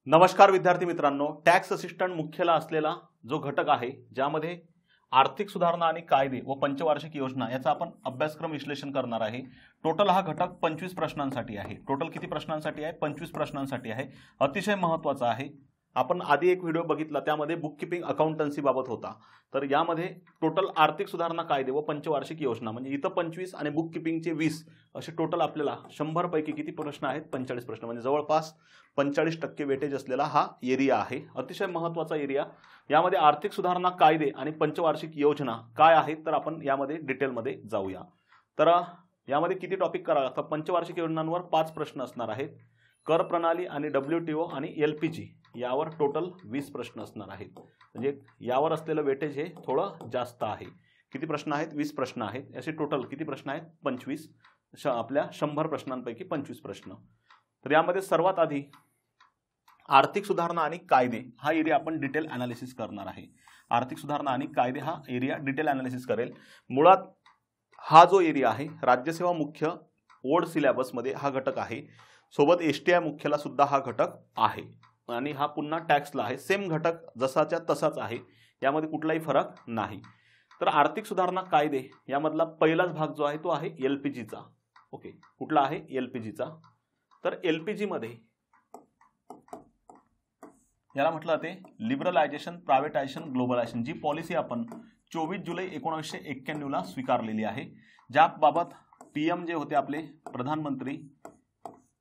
नमस्कार विद्यार्थी मित्रांनो, टॅक्स असिस्टंट मुख्याला असलेला जो घटक आहे ज्यामध्ये आर्थिक सुधारणा आणि कायदे व पंचवार्षिक योजना याचा आपण अभ्यासक्रम विश्लेषण करणार आहे। टोटल हा घटक 25 प्रश्नांसाठी आहे। टोटल किती प्रश्नांसाठी आहे? 25 प्रश्नांसाठी आहे। अतिशय महत्त्वाचा आहे। आपण आधी एक व्हिडिओ बघितला त्यामध्ये बुक कीपिंग अकाउंटन्सी बाबत होता। तर यामध्ये टोटल आर्थिक सुधारणा कायदे व पंचवार्षिक योजना म्हणजे इथं 25 आणि बुक कीपिंगचे 20 असे टोटल आपल्याला 100 पैकी किती प्रश्न आहेत? 45 प्रश्न, म्हणजे जवळपास 45% वेटेज असलेला हा एरिया आहे। अतिशय महत्त्वाचा एरिया। यामध्ये आर्थिक सुधारणा कायदे आणि पंचवार्षिक योजना काय आहेत तर आपण यामध्ये डिटेलमध्ये जाऊया। तर यामध्ये किती टॉपिक करावे लागतात? पंचवार्षिक योजनांवर 5 प्रश्न असणार आहेत। कर प्रणाली आणि WTO आणि LPG यावर टोटल 20 प्रश्न असणार आहेत। म्हणजे यावर असलेलं वेटेज हे थोडं जास्त आहे। किती प्रश्न आहेत? 20 प्रश्न आहेत। असे टोटल किती प्रश्न आहेत? 25। आपल्या 100 प्रश्नांपैकी 25 प्रश्न। तर यामध्ये सर्वात आधी आर्थिक सुधारणा आणि कायदे हा एरिया आपण डिटेल एनालिसिस करणार आहे। आर्थिक सुधारणा आणि कायदे हा एरिया डिटेल एनालिसिस करेल। मुळात हा जो एरिया आहे राज्यसेवा मुख्य ओल्ड सिलेबस मध्ये हा घटक आहे। सोबत STI मुख्याला सुद्धा हा घटक आहे आणि हा पुन्हा टॅक्सला आहे। सेम घटक जसाच्या तसाच आहे, यामध्ये कुठलाही फरक नाही। तर आर्थिक सुधारणा कायदे यामधला पहिलाच भाग जो आहे तो आहे LPG चा। ओके, कुठला आहे? LPG चा। तर LPG मध्ये याला म्हटलं जाते लिबरलायझेशन, प्रायव्हेटायझेशन, ग्लोबलायझेशन, जी पॉलिसी आपण 24 जुलै 1991 ला स्वीकारलेली आहे। ज्या बाबत PM जे होते आपले प्रधानमंत्री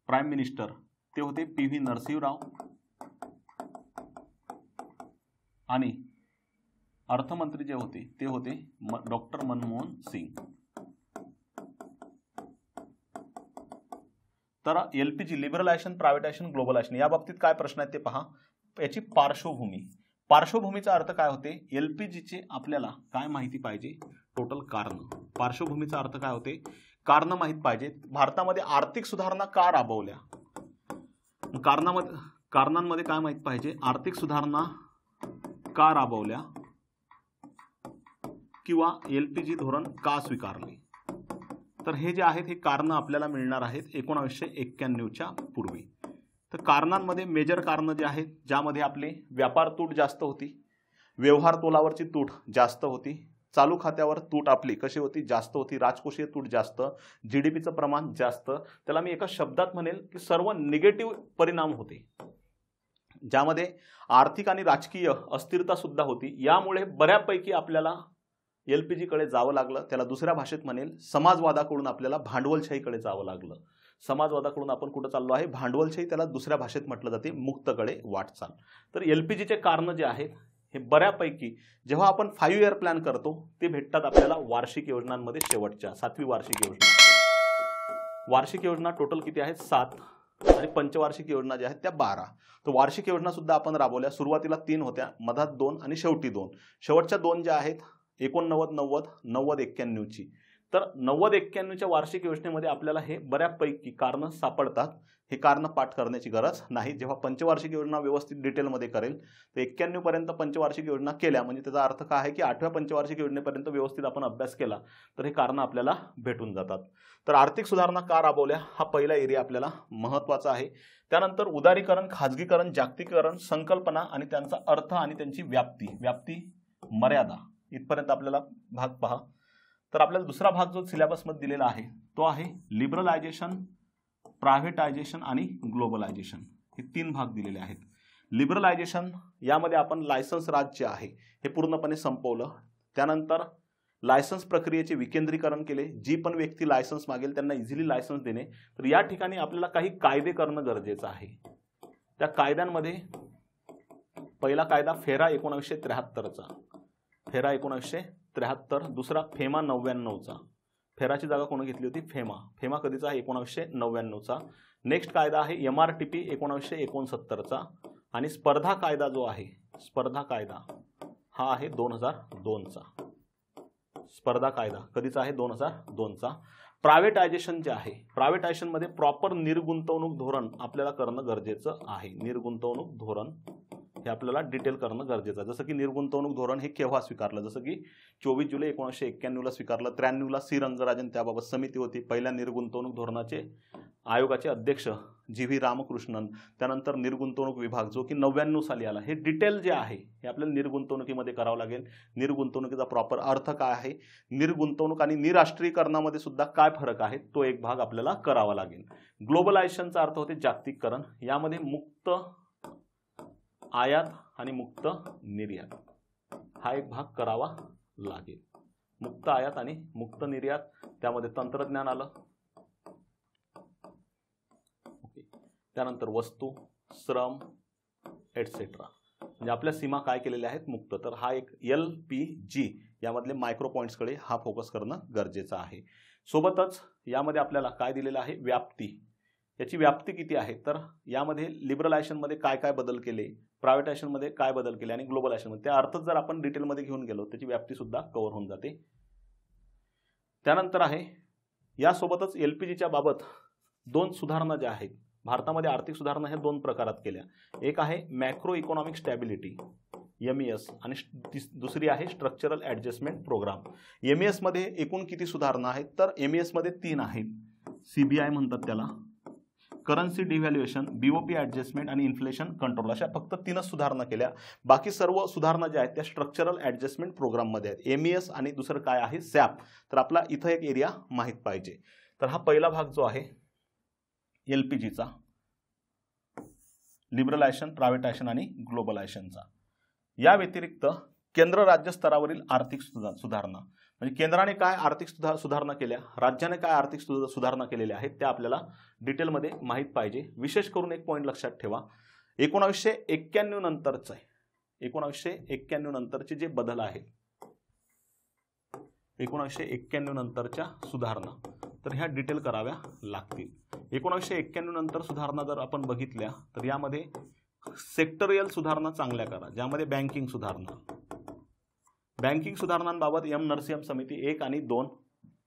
प्राइम मिनिस्टर ते होते PV नरसिंहराव आणि अर्थमंत्री जे होते ते होते डॉक्टर मनमोहन सिंग। तर LPG लिबरलायझेशन, प्रायव्हेटायझेशन, ग्लोबलायझेशन या बाबतीत काय प्रश्न आहेत ते पहा। याची पार्श्वभूमीचा अर्थ काय होते? LPG चे आपल्याला काय माहिती पाहिजे? टोटल कारण। पार्श्वभूमीचा अर्थ काय होते? कारण माहित पाहिजे। भारतामध्ये आर्थिक सुधारणा का राबवल्या? कारणांमध्ये काय माहित पाहिजे? आर्थिक सुधारणा का राबवल्या किंवा LPG धोरण का स्वीकारले? तर हे जे आहेत हे कारण आपल्याला मिळणार आहेत 1991 च्या पूर्वी। तर कारणांमध्ये मेजर कारण जे आहेत ज्यामध्ये आपले व्यापार तूट जास्त होती, व्यवहार तोलावरची तूट जास्त होती, चालू खात्यावर तूट आपली कशी होती? जास्त होती, राजकोषीय तूट जास्त, GDPचं प्रमाण जास्त। त्याला मी एका शब्दात म्हणेल की सर्व निगेटिव्ह परिणाम होते, ज्यामध्ये आर्थिक आणि राजकीय अस्थिरता सुद्धा होती। यामुळे बऱ्यापैकी आपल्याला LPG कडे जावं लागलं। त्याला दुसऱ्या भाषेत म्हणेल समाजवादाकडून आपल्याला भांडवलशाहीकडे जावं लागलं। समाजवादाकडून आपण कुठे चाललो आहे? भांडवलशाही, त्याला दुसऱ्या भाषेत म्हटलं जाते मुक्तकडे वाटचाल। तर LPG चे कारण जे आहेत हे बऱ्यापैकी जेव्हा आपण 5 इयर प्लॅन करतो ते भेटतात आपल्याला वार्षिक योजनांमध्ये शेवटच्या 7वी वार्षिक योजना। वार्षिक योजना टोटल किती आहेत? 7 आणि पंचवार्षिक योजना ज्या आहेत त्या 12। तर वार्षिक योजना सुद्धा आपण राबवल्या। सुरुवातीला 3 होत्या, मधात 2 आणि शेवटी 2। शेवटच्या 2 ज्या आहेत 89-90, 90-91 ची। तर 90-91 च्या वार्षिक योजनेमध्ये आपल्याला हे बऱ्यापैकी कारण सापडतात। हे कारण पाठ करण्याची गरज नाही। जेव्हा पंचवार्षिक योजना व्यवस्थित डिटेलमध्ये करेल तर 91 पर्यंत पंचवार्षिक योजना केल्या म्हणजे त्याचा अर्थ काय आहे की 8व्या पंचवार्षिक योजनेपर्यंत व्यवस्थित आपण अभ्यास केला तर हे कारण आपल्याला भेटून जातात। तर आर्थिक सुधारणा का राबवल्या हा पहिला एरिया आपल्याला महत्त्वाचा आहे। त्यानंतर उदारीकरण, खाजगीकरण, जागतिकीकरण, संकल्पना आणि त्यांचा अर्थ आणि त्यांची व्याप्ती मर्यादा इथपर्यंत आपल्याला भाग पहा। तर आपल्याला दुसरा भाग जो सिलेबसमध्ये दिलेला आहे तो आहे लिबरलायझेशन, प्रायव्हेटायझेशन आणि ग्लोबलायझेशन। हे 3 भाग दिलेले आहेत। लिबरलायझेशन यामध्ये आपण लायसन्स राज जे आहे हे पूर्णपणे संपवलं। त्यानंतर लायसन्स प्रक्रियेचे विकेंद्रीकरण केले। जी पण व्यक्ती लायसन्स मागेल त्यांना इझिली लायसन्स देणे। तर या ठिकाणी आपल्याला काही कायदे करणं गरजेचं आहे। त्या कायद्यांमध्ये पहिला कायदा फेरा 1973 चा, फेरा 1973। दुसरा फेमा 99 चा। फेराची जागा कोण घेतली होती? फेमा कधीचा? 1999 चा। नेक्स्ट कायदा आहे MRTP 1969 चा आणि स्पर्धा कायदा जो आहे, स्पर्धा कायदा हा आहे 2002 चा। स्पर्धा कायदा कधीचा आहे? 2002 चा। प्रायव्हेटायझेशन जे आहे, प्रायव्हेटायझेशन मध्ये प्रॉपर निर्गुंतवणूक धोरण आपल्याला करणं गरजेचं आहे। निर्गुंतवणूक धोरण हे आपल्याला डिटेल करणं गरजेचं आहे। जसं की निर्गुंतवणूक धोरण हे केव्हा स्वीकारलं? जसं की 24 जुलै 1991 ला स्वीकारलं। 93 ला C रंगराजन त्याबाबत समिती होती। पहिल्या निर्गुंतवणूक धोरणाचे आयोगाचे अध्यक्ष जी व्ही रामकृष्णन, त्यानंतर निर्गुंतवणूक विभाग जो की 99 साली आला. हे डिटेल जे आहे हे आपल्याला निर्गुंतवणुकीमध्ये करावं लागेल. निर्गुंतवणुकीचा प्रॉपर अर्थ काय आहे, निर्गुंतवणूक आणि निराष्ट्रीयकरणामध्ये सुद्धा काय फरक आहे, तो एक भाग आपल्याला करावा लागेल. ग्लोबलायझेशनचा अर्थ होते जागतिककरण. यामध्ये मुक्त आयात आणि मुक्त निर्यात हा एक भाग करावा लागेल. मुक्त आयात आणि मुक्त निर्यात, त्यामध्ये तंत्रज्ञान आलं. त्यानंतर वस्तू, श्रम एटसेट्रा, म्हणजे आपल्या सीमा काय केलेल्या आहेत, मुक्त. तर हा एक LPG यामधले मायक्रो पॉईंट्सकडे हा फोकस करणं गरजेचं आहे. सोबतच यामध्ये आपल्याला काय दिलेलं आहे, व्याप्ती. याची व्याप्ती किती आहे, तर यामध्ये लिबरलायझेशनमध्ये काय काय बदल केले, प्रायव्हेटायझेशनमध्ये काय बदल केले आणि ग्लोबलायझेशनमध्ये, त्या अर्थच जर आपण डिटेलमध्ये घेऊन गेलो त्याची व्याप्ती सुद्धा कव्हर होऊन जाते. त्यानंतर आहे यासोबतच LPGच्या बाबत 2 सुधारणा ज्या आहेत भारतामध्ये, आर्थिक सुधारणा ह्या 2 प्रकारात केल्या. एक आहे मॅक्रो इकॉनॉमिक स्टॅबिलिटी MES आणि दुसरी आहे स्ट्रक्चरल ॲडजस्टमेंट प्रोग्राम. MES मध्ये एकूण किती सुधारणा आहेत, तर MES मध्ये 3 आहेत. CBI म्हणतात त्याला, करन्सी डिव्हॅल्युएशन, BOP ॲडजस्टमेंट आणि इन्फ्लेशन कंट्रोल, अशा फक्त 3च सुधारणा केल्या. बाकी सर्व सुधारणा ज्या आहेत त्या स्ट्रक्चरल ॲडजस्टमेंट प्रोग्राममध्ये आहेत. MES आणि दुसरं काय आहे, SAP. तर आपला इथं एक एरिया माहीत पाहिजे. तर हा पहिला भाग जो आहे LPGचा, लिबरलायझेशन, प्रायव्हेटायझेशन आणि ग्लोबलायझेशनचा. या व्यतिरिक्त केंद्र राज्य स्तरावरील आर्थिक सुधारणा, म्हणजे केंद्राने काय आर्थिक सुधारणा केल्या, राज्याने काय आर्थिक सुधारणा केलेल्या आहेत त्या आपल्याला डिटेलमध्ये माहीत पाहिजे. विशेष करून एक पॉईंट लक्षात ठेवा, 1991 नंतरचं आहे, 1991 नंतरचे जे बदल आहेत, 1991 नंतरच्या सुधारणा, तर ह्या डिटेल कराव्या लागतील. 1991 नंतर सुधारणा जर आपण बघितल्या तर यामध्ये सेक्टरियल सुधारणा चांगल्या करा, ज्यामध्ये बँकिंग सुधारणा, बँकिंग सुधारणांबाबत नरसिंहम समिती 1 आणि 2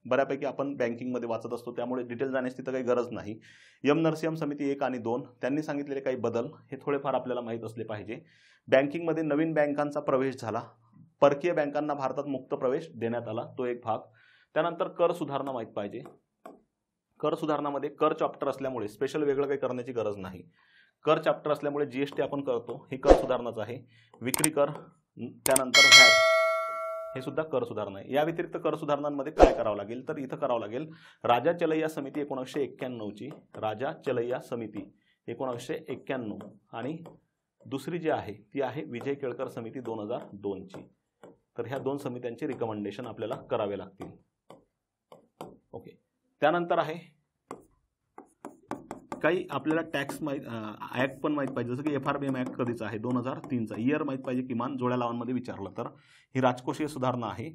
बऱ्यापैकी आपण बँकिंगमध्ये वाचत असतो, त्यामुळे डिटेल जाण्याची तिथं काही गरज नाही. नरसिंहम समिती 1 आणि 2 त्यांनी सांगितलेले काही बदल हे थोडेफार आपल्याला माहीत असले पाहिजे. बँकिंगमध्ये नवीन बँकांचा प्रवेश झाला, परकीय बँकांना भारतात मुक्त प्रवेश देण्यात आला, तो एक भाग. त्यानंतर कर सुधारणा माहीत पाहिजे. कर सुधारणामध्ये कर चॅप्टर असल्यामुळे स्पेशल वेगळं काही करण्याची गरज नाही. कर चॅप्टर असल्यामुळे GST आपण करतो, हे कर सुधारणाच आहे. विक्री कर, त्यानंतर व्हॅट, हे सुद्धा कर सुधारणा आहे. या व्यतिरिक्त कर सुधारणांमध्ये काय करावं लागेल, तर इथं करावं लागेल राजा चलैया समिती 1991 ची, राजा चलैया समिती 1991, आणि दुसरी जी आहे ती आहे विजय केळकर समिती 2002 ची. तर ह्या 2 समित्यांचे रिकमेंडेशन आपल्याला करावे लागतील. ओके. त्यानंतर आहे काही आपल्याला टॅक्स ॲक्ट पण माहीत पाहिजे, जसं की FRBM ॲक्ट कधीचा आहे, 2003चा. इयर माहीत पाहिजे किमान, जोड्या लावांमध्ये विचारलं तर. ही राजकोषीय सुधारणा आहे.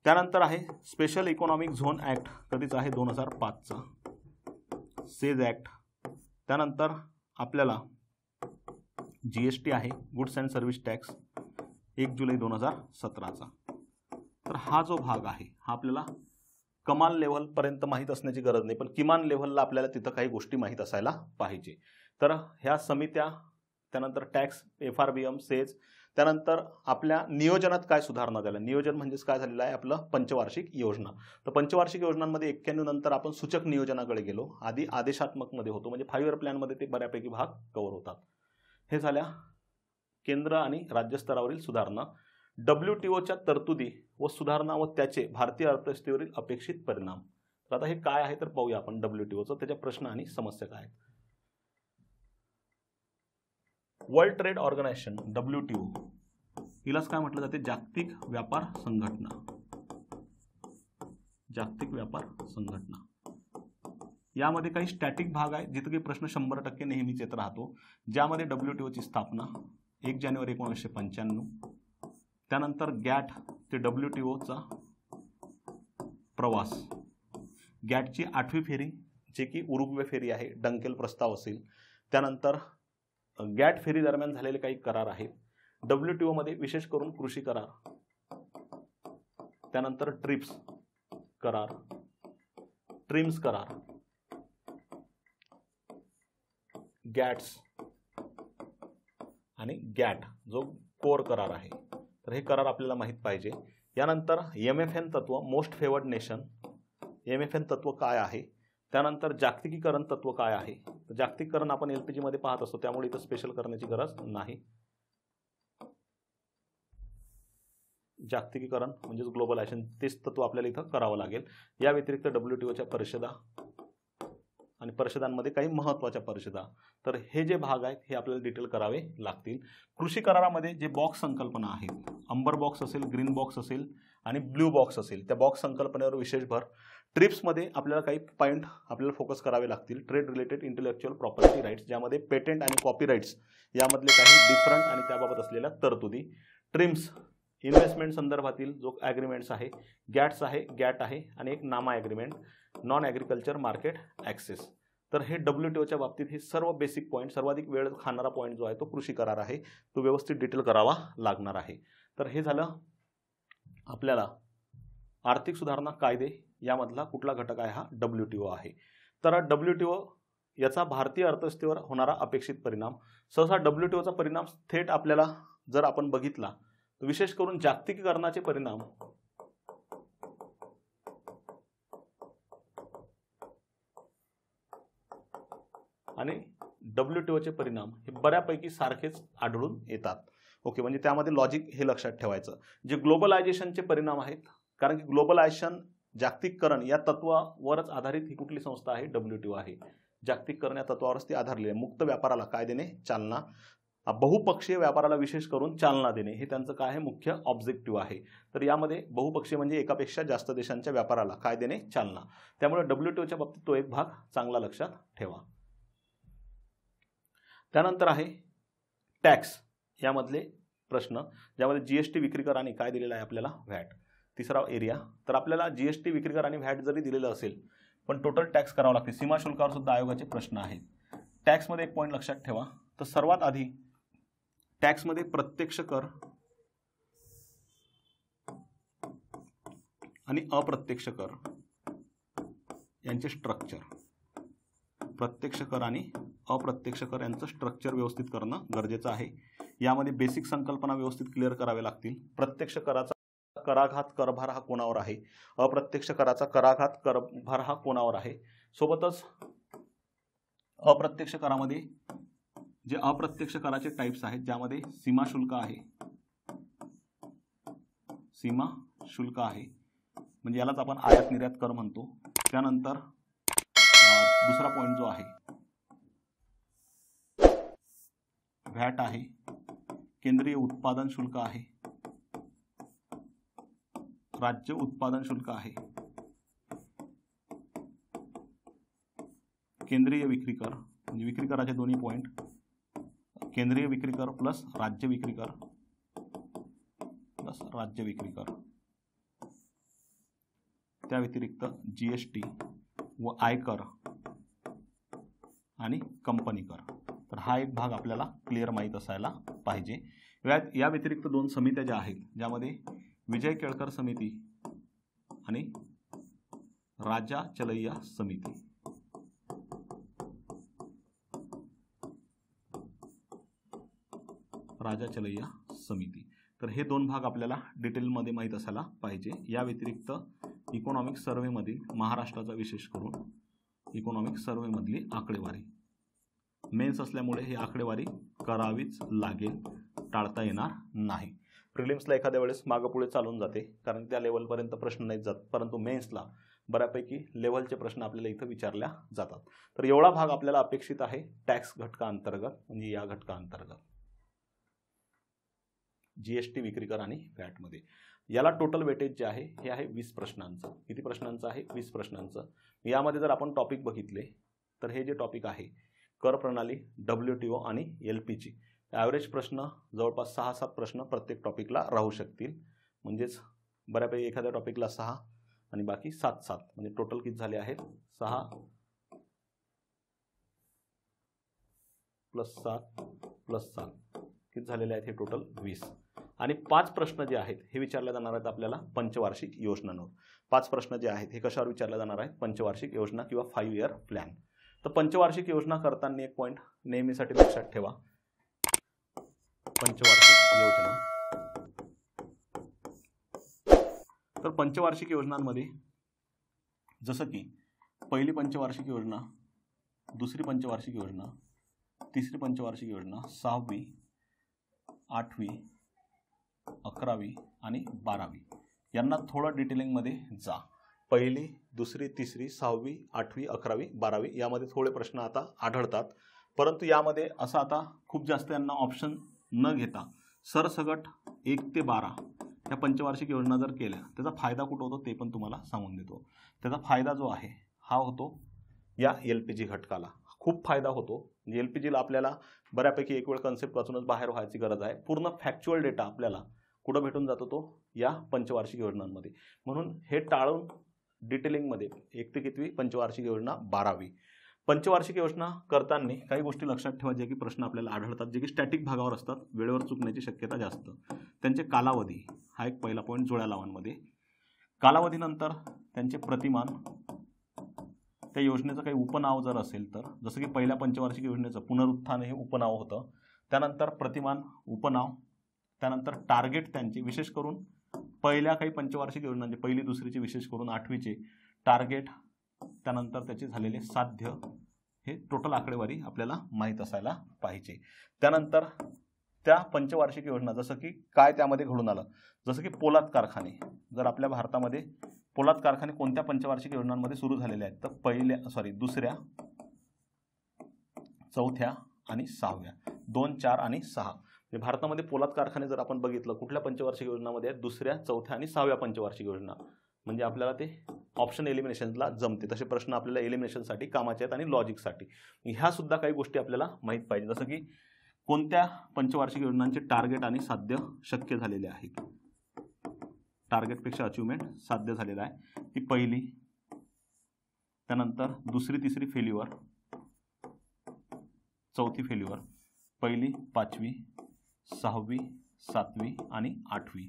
त्यानंतर आहे स्पेशल इकॉनॉमिक झोन ॲक्ट कधीचा आहे, 2005चा. SEZ act. त्यानंतर आपल्याला GST आहे, गुड्स अँड सर्व्हिस टॅक्स, 1 जुलै 2017चा. तर हा जो भाग आहे हा आपल्याला कमाल लेव्हलपर्यंत माहीत असण्याची गरज नाही, पण किमान लेव्हलला आपल्याला तिथं काही गोष्टी माहीत असायला पाहिजे. तर ह्या समित्या, त्यानंतर टॅक्स, FRBM, सेज, त्यानंतर आपल्या नियोजनात काय सुधारणा झाल्या. नियोजन म्हणजेच काय झालेलं आहे, आपलं पंचवार्षिक योजना. तर पंचवार्षिक योजनांमध्ये 91 नंतर आपण सूचक नियोजनाकडे गेलो. आधी आदेशात्मकमध्ये होतो, म्हणजे 5 इयर प्लॅनमध्ये ते बऱ्यापैकी भाग कव्हर होतात. हे झाल्या केंद्र आणि राज्य स्तरावरील सुधारणा. WTOच्या तरतुदी व सुधारणा व त्याचे भारतीय अर्थव्यवस्थेवरील अपेक्षित परिणाम. तर आता हे काय आहे तर पाहूया आपण WTOचं, त्याच्या प्रश्न आणि समस्या काय आहेत. वर्ल्ड ट्रेड ऑर्गनायझेशन WTO, हिलाच काय म्हटलं जाते, जागतिक व्यापार संघटना. जागतिक व्यापार संघटना. यामध्ये काही स्टॅटिक भाग आहे जिथे काही प्रश्न 100% नेहमीच येत राहतो. ज्यामध्ये WTOची स्थापना 1 जानेवारी 1995, त्यानंतर गॅट ते WTOचा प्रवास, गॅटची 8वी फेरी जे की उरुग्वे फेरी आहे, डंकेल प्रस्ताव असेल. त्यानंतर गॅट फेरी दरम्यान झालेले काही करार आहेत. WTO मध्ये विशेष करून कृषी करार, त्यानंतर ट्रिप्स करार, ट्रिम्स करार, गॅट्स आणि गॅट जो कोर करार आहे. तर हे करार आपल्याला माहीत पाहिजे. यानंतर MFN तत्व, मोस्ट फेवर्ड नेशन. MFN तत्व काय आहे, त्यानंतर जागतिकीकरण तत्व काय आहे, तर जागतिकीकरण आपण LPG मध्ये पाहत असतो, त्यामुळे इथं स्पेशल करण्याची गरज नाही. जागतिकीकरण म्हणजेच ग्लोबलायझेशन, तेच तत्व आपल्याला इथं करावं लागेल. या व्यतिरिक्त WTOच्या परिषदा आणि परिषदांमध्ये काही महत्त्वाच्या परिषदा, तर हे जे भाग आहेत हे आपल्याला डिटेल करावे लागतील. कृषी करारामध्ये जे बॉक्स संकल्पना आहेत, अंबर बॉक्स असेल, ग्रीन बॉक्स असेल आणि ब्ल्यू बॉक्स असेल, त्या बॉक्स संकल्पनेवर विशेष भर. ट्रिप्समध्ये आपल्याला काही पॉईंट आपल्याला फोकस करावे लागतील. Trade related intellectual property rights, ज्यामध्ये पेटंट आणि कॉपीराईट्स यामधले काही डिफरंट आणि त्याबाबत असलेल्या तरतुदी. ट्रिम्स, इन्व्हेस्टमेंट संदर्भातील जो ॲग्रीमेंट्स आहे, गॅट आहे आणि एक NAMA agreement, non agriculture market access. तर हे WTOच्या बाबतीत हे सर्व बेसिक पॉईंट, सर्वाधिक वेळ खाणारा पॉईंट जो आहे तो कृषी करार आहे, तो व्यवस्थित डिटेल करावा लागणार आहे. तर हे झालं आपल्याला आर्थिक सुधारणा कायदे यामधला कुठला घटक आहे, हा WTO आहे. तर WTO याचा भारतीय अर्थव्यवस्थेवर होणारा अपेक्षित परिणाम. सहसा WTOचा परिणाम थेट आपल्याला जर आपण बघितला तर विशेष करून जागतिकीकरणाचे परिणाम आणि WTOचे परिणाम हे बऱ्यापैकी सारखेच आढळून येतात. ओके, म्हणजे त्यामध्ये लॉजिक हे लक्षात ठेवायचं. जे ग्लोबलायझेशनचे परिणाम आहेत, कारण की ग्लोबलायझेशन, जागतिकीकरण या तत्वावरच आधारित ही कुठली संस्था आहे, WTO आहे. जागतिकीकरण या तत्वावरच ती आधारलेली आहे. मुक्त व्यापाराला काय देणे, चालना. बहुपक्षीय व्यापाराला विशेष करून चालना देणे हे त्यांचं काय आहे, मुख्य ऑब्जेक्टिव्ह आहे. तर यामध्ये बहुपक्षीय म्हणजे एकापेक्षा जास्त देशांच्या व्यापाराला काय देणे, चालना. त्यामुळे WTOच्या बाबतीत तो एक भाग चांगला लक्षात ठेवा. त्यानंतर आहे टॅक्स यामधले प्रश्न, ज्यामध्ये GST, विक्री कर आणि काय दिलेला आहे आपल्याला, व्हॅट. तिसरा एरिया, तर आपल्याला GST, विक्री कर आणि व्हॅट जरी दिलेलं असेल पण टोटल टॅक्स करावा लागते. सीमा शुल्कावर सुद्धा आयोगाचे प्रश्न आहेत. टॅक्समध्ये एक पॉईंट लक्षात ठेवा, तर सर्वात आधी टॅक्समध्ये प्रत्यक्ष कर आणि अप्रत्यक्ष कर यांचे स्ट्रक्चर, प्रत्यक्ष कर आणि अप्रत्यक्ष कर यांचं स्ट्रक्चर व्यवस्थित करणं गरजेचं आहे. यामध्ये बेसिक संकल्पना व्यवस्थित क्लिअर कराव्या लागतील. प्रत्यक्ष कराचा कराघात करभार हा कोणावर आहे, अप्रत्यक्ष कराचा कराघात करभार हा कोणावर आहे. सोबतच अप्रत्यक्ष करामध्ये जे अप्रत्यक्ष कराचे टाइप्स आहेत, ज्यामध्ये सीमा शुल्क आहे, सीमा शुल्क आहे म्हणजे यालाच आपण आयात निर्यात कर म्हणतो. त्यानंतर दुसरा पॉइंट जो आहे व्हॅट आहे, केंद्रीय उत्पादन शुल्क आहे, राज्य उत्पादन शुल्क आहे, केंद्रीय विक्री कर म्हणजे विक्री कराचे दोन्ही पॉइंट, केंद्रीय विक्री कर प्लस राज्य विक्री कर प्लस राज्य विक्री कर. त्या व्यतिरिक्त GST व आयकर आणि कंपनी कर. तर हा एक भाग आपल्याला क्लिअर माहीत असायला पाहिजे. या व्यतिरिक्त दोन समित्या ज्या आहेत, ज्यामध्ये विजय केळकर समिती आणि राजा चलैया समिती, राजा चलैया समिती, तर हे दोन भाग आपल्याला डिटेलमध्ये माहीत असायला पाहिजे. या व्यतिरिक्त इकॉनॉमिक सर्व्हेमधील महाराष्ट्राचा विशेष करून इकॉनॉमिक सर्व्हेमधली आकडेवारी, मेन्स असल्यामुळे ही आकडेवारी करावीच लागेल, टाळता येणार नाही. प्रिलिम्सला एखाद्या वेळेस मागं पुढे चालून जाते, कारण त्या लेवलपर्यंत प्रश्न नाहीत जात, परंतु मेन्सला बऱ्यापैकी लेवलचे प्रश्न आपल्याला इथं विचारल्या जातात. तर एवढा भाग आपल्याला अपेक्षित आहे टॅक्स घटकाअंतर्गत, म्हणजे या घटकाअंतर्गत GST, विक्री कर आणि व्हॅटमध्ये. याला टोटल वेटेज जे आहे हे आहे 20 प्रश्नांचं. किती प्रश्नांचं आहे? 20 प्रश्नांचं. यामध्ये जर आपण टॉपिक बघितले तर हे जे टॉपिक आहे कर प्रणाली, WTO आणि LPG, ॲव्हरेज प्रश्न जवळपास 6-7 प्रश्न प्रत्येक टॉपिकला राहू शकतील. म्हणजेच बऱ्यापैकी एखाद्या टॉपिकला 6 आणि बाकी 7-7, म्हणजे टोटल किती झाले आहेत, 6 + 7 + 7 किती झालेले आहेत, हे टोटल 20. आणि 5 प्रश्न जे आहेत हे विचारले जाणार आहेत आपल्याला पंचवार्षिक योजनांवर. 5 प्रश्न जे आहेत हे कशावर विचारले जाणार आहेत, पंचवार्षिक योजना किंवा 5 इयर प्लॅन. तर पंचवार्षिक योजना करताना एक पॉईंट नेहमीसाठी लक्षात ठेवा, पंचवार्षिक योजना. तर पंचवार्षिक योजनांमध्ये जसं की पहिली पंचवार्षिक योजना, दुसरी पंचवार्षिक योजना, तिसरी पंचवार्षिक योजना, 6वी, 8वी, 11वी आणि 12वी यांना थोडं डिटेलिंगमध्ये जा. पहिली, दुसरी, तिसरी, 6वी, 8वी, 11वी, 12वी यामध्ये थोडे प्रश्न आता आढळतात, परंतु यामध्ये असं आता खूप जास्त यांना ऑप्शन न घेता सरसगट 1 ते 12 या पंचवार्षिक योजना जर केल्या त्याचा फायदा कुठं होतो ते पण तुम्हाला सांगून देतो. त्याचा फायदा जो आहे हा होतो या LPG घटकाला खूप फायदा होतो. म्हणजे LPGला आपल्याला बऱ्यापैकी एक वेळ कन्सेप्टपासूनच बाहेर व्हायची गरज आहे. पूर्ण फॅक्च्युअल डेटा आपल्याला कुठं भेटून जातो तो या पंचवार्षिक योजनांमध्ये. म्हणून हे टाळून डिटेलिंगमध्ये 1 ते कितवी पंचवार्षिक योजना 12वी. पंचवार्षिक योजना करताना काही गोष्टी लक्षात ठेवायच्या की प्रश्न आपल्याला आढळतात जे की स्टॅटिक भागावर असतात, वेळेवर चुकण्याची शक्यता जास्त. त्यांचे कालावधी हा एक पहिला पॉईंट जुळ्या लावांमध्ये. कालावधीनंतर त्यांचे प्रतिमान, त्या योजनेचं काही उपनाव जर असेल तर, जसं की पहिल्या पंचवार्षिक योजनेचं पुनरुत्थान हे उपनाव होतं, त्यानंतर प्रतिमान, उपनाव, त्यानंतर टार्गेट त्यांचे, विशेष करून पहिल्या काही पंचवार्षिक योजनांचे पहिली दुसरीचे विशेष करून 8वीचे टार्गेट, त्यानंतर त्याचे झालेले साध्य, हे टोटल आकडेवारी आपल्याला माहीत असायला पाहिजे. त्यानंतर त्या पंचवार्षिक योजना जसं की काय त्यामध्ये घडून आलं, जसं की पोलाद कारखाने, जर आपल्या भारतामध्ये पोलाद कारखाने कोणत्या पंचवार्षिक योजनांमध्ये सुरू झालेले आहेत तर दुसऱ्या, चौथ्या आणि 6व्या, 2, 4 आणि 6. भारतामध्ये पोलाद कारखाने जर आपण बघितलं कुठल्या पंचवार्षिक योजनामध्ये आहेत, दुसऱ्या, चौथ्या आणि 6व्या पंचवार्षिक योजना. म्हणजे आपल्याला ते ऑप्शन एलिमिनेशनला जमते. तसे प्रश्न आपल्याला एलिमिनेशनसाठी कामाचे आहेत आणि लॉजिकसाठी. ह्या सुद्धा काही गोष्टी आपल्याला माहीत पाहिजे, जसं की कोणत्या पंचवार्षिक योजनांचे टार्गेट आणि साध्य शक्य झालेले आहेत. टार्गेटपेक्षा अचिव्हमेंट साध्य झालेला आहे ती पहिली, त्यानंतर दुसरी, तिसरी फेल्युअर, चौथी फेल्युअर, पहिली, 5वी, 6वी, 7वी आणि 8वी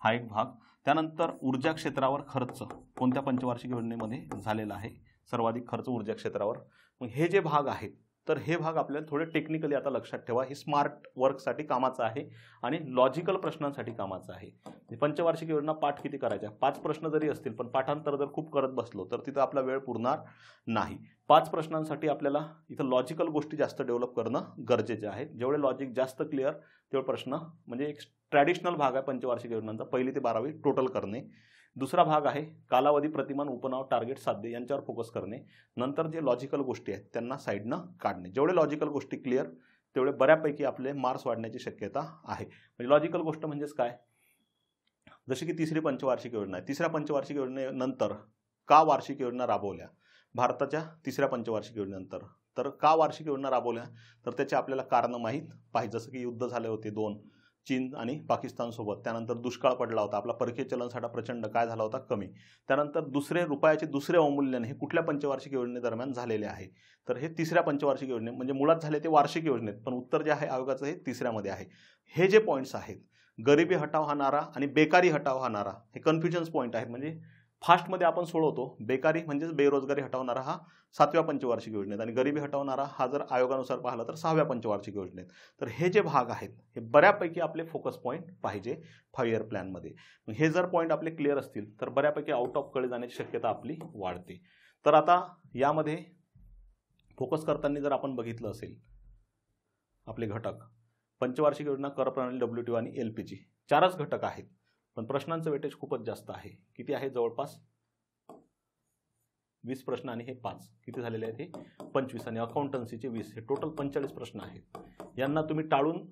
हा एक भाग. त्यानंतर ऊर्जा क्षेत्रावर खर्च कोणत्या पंचवार्षिक योजनेमध्ये झालेला आहे, सर्वाधिक खर्च ऊर्जा क्षेत्रावर. मग हे जे भाग आहेत तर हे भाग आपल्याला थोडे टेक्निकली आता लक्षात ठेवा. हे स्मार्ट वर्कसाठी कामाचं आहे आणि लॉजिकल प्रश्नांसाठी कामाचं आहे. पंचवार्षिक योजना पाठ किती करायच्या, 5 प्रश्न जरी असतील पण पाठांतर जर खूप करत बसलो तर तिथं आपला वेळ पुरणार नाही. 5 प्रश्नांसाठी आपल्याला इथं लॉजिकल गोष्टी जास्त डेव्हलप करणं गरजेचे आहे. जेवढे लॉजिक जास्त क्लिअर तेवढे प्रश्न, म्हणजे एक ट्रॅडिशनल भाग आहे पंचवार्षिक योजनांचा, 1 ते 12वी टोटल करणे. दुसरा भाग आहे कालावधी, प्रतिमान, उपनाव, टार्गेट, साध्य यांच्यावर फोकस करणे. नंतर जे लॉजिकल गोष्टी आहेत त्यांना साईडनं काढणे. जेवढे लॉजिकल गोष्टी क्लिअर तेवढे बऱ्यापैकी आपले मार्क्स वाढण्याची शक्यता आहे. म्हणजे लॉजिकल गोष्ट म्हणजेच काय, जशी की तिसरी पंचवार्षिक योजना आहे. तिसऱ्या पंचवार्षिक योजनेनंतर का वार्षिक योजना राबवल्या भारताच्या तिसऱ्या पंचवार्षिक योजनेनंतर, तर का वार्षिक योजना राबवल्या तर त्याचे आपल्याला कारणं माहीत पाहिजे. जसं की युद्ध झाले होते 2, चीन आणि पाकिस्तान सोबत, त्यानंतर दुष्काळ पडला होता, आपला परकीय चलनसाठा प्रचंड काय झाला होता, कमी. त्यानंतर रुपयाचे दुसरे अवमूल्यन हे कुठल्या पंचवार्षिक योजनेदरम्यान झालेले आहे तर हे तिसऱ्या पंचवार्षिक योजने, म्हणजे मुळात झाले ते वार्षिक योजनेत, पण उत्तर जे आहे आयोगाचं हे तिसऱ्यामध्ये आहे. हे जे पॉईंट्स आहेत, गरिबी हटाव हा नारा आणि बेकारी हटाव हा नारा, हे कन्फ्युजन्स पॉईंट आहेत. म्हणजे फास्टमध्ये आपण सोडवतो, बेकारी म्हणजेच बेरोजगारी हटवणारा हा 7व्या पंचवार्षिक योजनेत आणि गरिबी हटवणारा हा जर आयोगानुसार पाहिला तर 6व्या पंचवार्षिक योजनेत. तर हे जे भाग आहेत हे बऱ्यापैकी आपले फोकस पॉईंट पाहिजे 5 इयर प्लॅनमध्ये. हे जर पॉईंट आपले क्लिअर असतील तर बऱ्यापैकी आउट ऑफ कडे जाण्याची शक्यता आपली वाढते. तर आता यामध्ये फोकस करताना जर आपण बघितलं असेल आपले घटक, पंचवार्षिक योजना, कर प्रणाली, WTO आणि LPG 4च घटक आहेत, पण प्रश्नांचं वेटेज खूपच जास्त आहे. किती आहे, जवळपास 20 प्रश्न आणि हे 5 किती झालेले आहेत, हे 25 आणि अकाउंटन्सीचे 20, हे टोटल 45 प्रश्न आहेत. यांना तुम्ही टाळून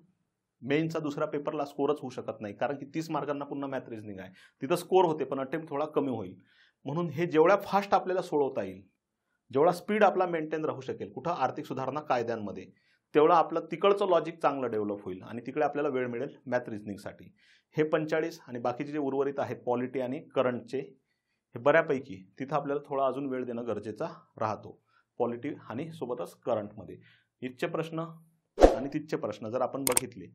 मेन्सचा दुसरा पेपरला स्कोरच होऊ शकत नाही, कारण की 30 मार्कांना पुन्हा मॅथ रिझनिंग आहे. तिथं स्कोर होते पण अटेम्प्ट थोडा कमी होईल. म्हणून हे जेवढ्या फास्ट आपल्याला सोडवता येईल, जेवढा स्पीड आपला मेंटेन राहू शकेल कुठं आर्थिक सुधारणा कायद्यांमध्ये, तेवढं आपलं तिकडचं लॉजिक चांगलं डेव्हलप होईल आणि तिकडे आपल्याला वेळ मिळेल मॅथ रिझनिंगसाठी. हे 45 आणि बाकीचे जे उर्वरित आहेत पॉलिटी आणि करंटचे, हे बऱ्यापैकी तिथं आपल्याला थोडा अजून वेळ देणं गरजेचा राहतो. पॉलिटी आणि सोबतच करंटमध्ये इथचे प्रश्न आणि तिथचे प्रश्न जर आपण बघितले,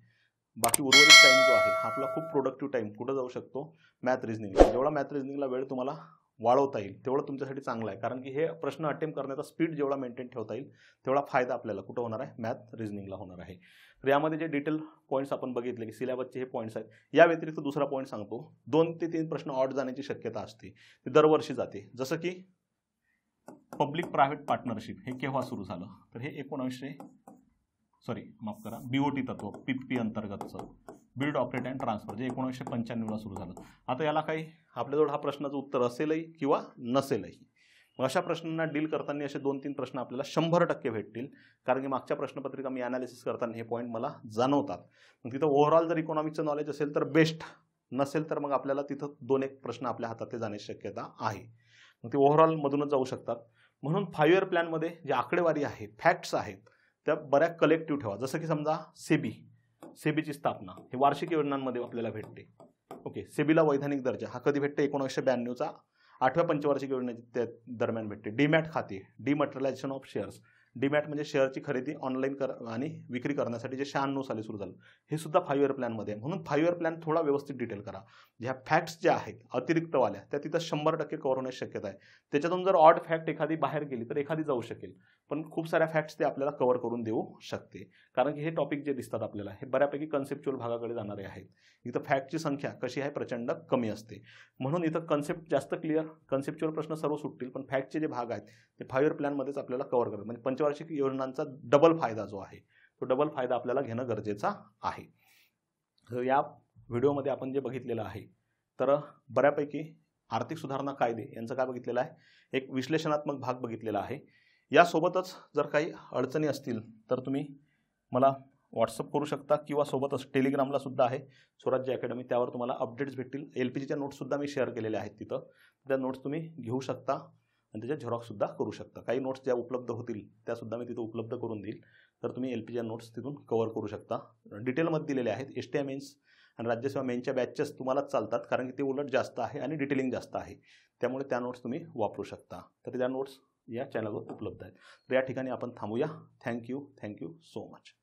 बाकी उर्वरित टाईम जो आहे हा आपला खूप प्रोडक्टिव्ह टाईम कुठं जाऊ शकतो, मॅथ रिझनिंगला. जेवढा मॅथ रिझनिंगला वेळ तुम्हाला वाढवता येईल तेवढं तुमच्यासाठी चांगलं आहे, कारण की हे प्रश्न अटेम्प्ट करण्याचा स्पीड जेवढा मेंटेन ठेवता येईल तेवढा फायदा आपल्याला कुठं होणार आहे, मॅथ रिझनिंगला होणार आहे. तर यामध्ये जे डिटेल पॉईंट्स आपण बघितले की सिलेबसचे हे पॉईंट्स आहेत. या व्यतिरिक्त दुसरा पॉईंट सांगतो, 2 ते 3 प्रश्न ऑड जाण्याची शक्यता असते, ती दरवर्षी जाते. जसं की पब्लिक प्रायव्हेट पार्टनरशिप हे केव्हा सुरू झालं? तर हे BOT तत्व PPP अंतर्गतचं बिल्ड ऑपरेट अँड ट्रान्सफर जे 1995ला सुरू झालं. आता याला काही आपल्याजवळ हा प्रश्नाचं उत्तर असेलही किंवा नसेलही. मग अशा प्रश्नांना डील करताना असे 2-3 प्रश्न आपल्याला 100% भेटतील, कारण की मागच्या प्रश्नपत्रिका मी ॲनालिसिस करताना हे पॉईंट मला जाणवतात. मग तिथं ओव्हरऑल जर इकॉनॉमिकचं नॉलेज असेल तर बेस्ट, नसेल तर मग आपल्याला तिथं 2-1 प्रश्न आपल्या हातातले जाण्याची शक्यता आहे. मग ते ओव्हरऑलमधूनच जाऊ शकतात. म्हणून 5 इयर प्लॅनमध्ये जे आकडेवारी आहे, फॅक्ट्स आहेत, त्या बऱ्याच कलेक्टिव्ह ठेवा. जसं की समजा सेबीची स्थापना हे वार्षिक योजनांमध्ये आपल्याला भेटते. ओके, सेबीला वैधानिक दर्जा हा कधी भेटते? 1992चा 8व्या पंचवार्षिक योजनेच्या दरम्यान भेटते. डीमॅट खाते, डिमटेरियलायझेशन ऑफ शेअर्स, डीमॅट म्हणजे शेअरची खरेदी ऑनलाईन आणि विक्री करण्यासाठी जे 96 साली सुरू झालं, हे सुद्धा 5 इयर प्लॅनमध्ये आहे. म्हणून 5 इयर प्लॅन थोडा व्यवस्थित डिटेल करा. ह्या फॅक्ट्स ज्या आहेत अतिरिक्तवाल्या त्या तिथं 100% कव्हर होण्याची शक्यता आहे. त्याच्यातून जर ऑड फॅक्ट एखादी बाहेर गेली तर एखादी जाऊ शकेल, पण खूप साऱ्या फॅक्ट्स ते आपल्याला कव्हर करून देऊ शकते. कारण की हे टॉपिक जे दिसतात आपल्याला हे बऱ्यापैकी कन्सेप्च्युअल भागाकडे जाणारे आहेत. इथं फॅक्टची संख्या कशी आहे? प्रचंड कमी असते. म्हणून इथं कन्सेप्ट जास्त क्लिअर, कन्सेप्च्युअल प्रश्न सर्व सुटतील, पण फॅक्टचे जे भाग आहेत ते 5 इयर प्लॅनमध्येच आपल्याला कव्हर करतात. म्हणजे पंचवार्षिक योजनांचा डबल फायदा जो आहे तो डबल फायदा आपल्याला घेणं गरजेचं आहे. तर या व्हिडिओमध्ये आपण जे बघितलेलं आहे तर बऱ्यापैकी आर्थिक सुधारणा कायदे यांचं काय बघितलेलं आहे? एक विश्लेषणात्मक भाग बघितलेला आहे. यासोबतच जर काही अडचणी असतील तर तुम्ही मला व्हॉट्सअप करू शकता किंवा सोबतच टेलिग्रामला सुद्धा आहे स्वराज्य अकॅडमी, त्यावर तुम्हाला अपडेट्स भेटतील. LPGच्या नोट्ससुद्धा मी शेअर केलेल्या आहेत तिथं. त्या नोट्स तुम्ही घेऊ शकता आणि त्याच्या झेरॉक्ससुद्धा करू शकता. काही नोट्स ज्या उपलब्ध होतील त्यासुद्धा मी तिथं उपलब्ध करून देईल. तर तुम्ही LPG नोट्स तिथून कव्हर करू शकता. डिटेलमध्ये दिलेले आहेत. STI मेन्स आणि राज्यसेवा मेन्सच्या बॅचेस तुम्हालाच चालतात, कारण की ते उलट जास्त आहे आणि डिटेलिंग जास्त आहे. त्यामुळे त्या नोट्स तुम्ही वापरू शकता. तर त्या नोट्स या चॅनलवर उपलब्ध आहेत. तर या ठिकाणी आपण थांबूया. Thank you so much.